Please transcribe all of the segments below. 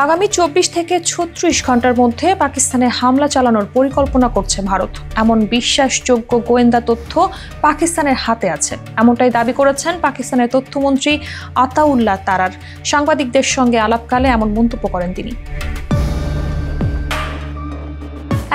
আগামী 24 থেকে 36 ঘন্টার মধ্যে পাকিস্তানে হামলা চালানোর পরিকল্পনা করছে ভারত। এমন বিশ্বাসযোগ্য গোয়েন্দা তথ্য পাকিস্তানের হাতে আছে, এমনটাই দাবি করেছেন পাকিস্তানের তথ্যমন্ত্রী আতাউল্লাহ তারার। সাংবাদিকদের সঙ্গে আলাপকালে এমন মন্তব্য করেন তিনি।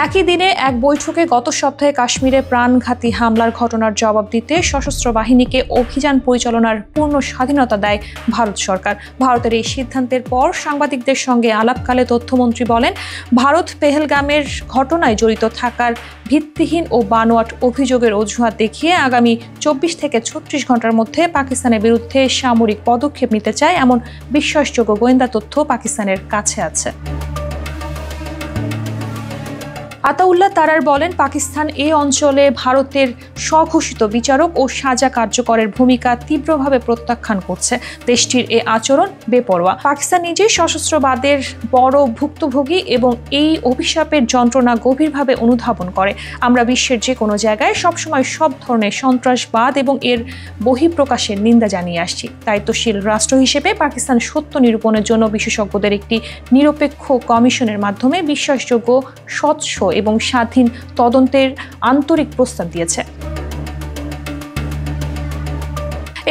একই দিনে এক বৈঠকে গত সপ্তাহে কাশ্মীরে প্রাণঘাতী হামলার ঘটনার জবাব দিতে সশস্ত্র বাহিনীকে অভিযান পরিচালনার পূর্ণ স্বাধীনতা দেয় ভারত সরকার। ভারতের এই সিদ্ধান্তের পর সাংবাদিকদের সঙ্গে আলাপকালে তথ্যমন্ত্রী বলেন, ভারত পেহেলগামের ঘটনায় জড়িত থাকার ভিত্তিহীন ও বানোয়াট অভিযোগের অজুহাত দেখিয়ে আগামী 24 থেকে 36 ঘন্টার মধ্যে পাকিস্তানের বিরুদ্ধে সামরিক পদক্ষেপ নিতে চায়, এমন বিশ্বাসযোগ্য গোয়েন্দা তথ্য পাকিস্তানের কাছে আছে। আতাউল্লাহ তারার বলেন, পাকিস্তান এই অঞ্চলে ভারতের স্বঘোষিত বিচারক ও সাজা কার্যকরের ভূমিকা তীব্রভাবে প্রত্যাখ্যান করছে। দেশটির এ আচরণ বেপরোয়া। পাকিস্তান নিজেই সশস্ত্রবাদের বড় ভুক্তভোগী এবং এই অভিশাপের যন্ত্রণা গভীরভাবে অনুধাবন করে। আমরা বিশ্বের যে কোনো জায়গায় সবসময় সব ধরনের সন্ত্রাসবাদ এবং এর বহিঃপ্রকাশের নিন্দা জানিয়ে আসছি। দায়িত্বশীল রাষ্ট্র হিসেবে পাকিস্তান সত্য নিরূপণের জন্য বিশেষজ্ঞদের একটি নিরপেক্ষ কমিশনের মাধ্যমে বিশ্বাসযোগ্য, স্বচ্ছ এবং স্বাধীন তদন্তের আন্তরিক প্রস্তাব দিয়েছে।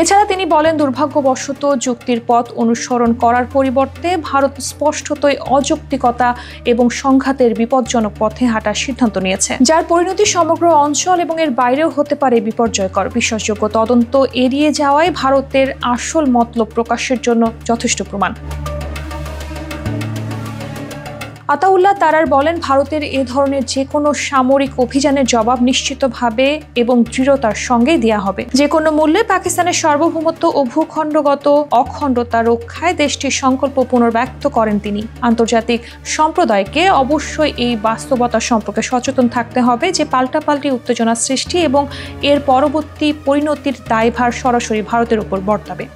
এছাড়া তিনি বলেন, দুর্ভাগ্যবশত যুক্তির পথ অনুসরণ করার পরিবর্তে ভারত স্পষ্টতই অযৌক্তিকতা এবং সংঘাতের বিপজ্জনক পথে হাঁটার সিদ্ধান্ত নিয়েছে, যার পরিণতি সমগ্র অঞ্চল এবং এর বাইরেও হতে পারে বিপর্যয়কর। বিশ্বাসযোগ্য তদন্ত এড়িয়ে যাওয়ায় ভারতের আসল মতলব প্রকাশের জন্য যথেষ্ট প্রমাণ। আতাউল্লাহ তারার বলেন, ভারতের এ ধরনের যে কোনো সামরিক অভিযানের জবাব নিশ্চিতভাবে এবং দৃঢ়তার সঙ্গেই দেওয়া হবে। যে কোনো মূল্যে পাকিস্তানের সার্বভৌমত্ব ও ভূখণ্ডগত অখণ্ডতা রক্ষায় দেশটির সংকল্প পুনর্ব্যক্ত করেন তিনি। আন্তর্জাতিক সম্প্রদায়কে অবশ্যই এই বাস্তবতা সম্পর্কে সচেতন থাকতে হবে যে পাল্টাপাল্টি উত্তেজনা সৃষ্টি এবং এর পরবর্তী পরিণতির দায়ভার সরাসরি ভারতের উপর বর্তাবে।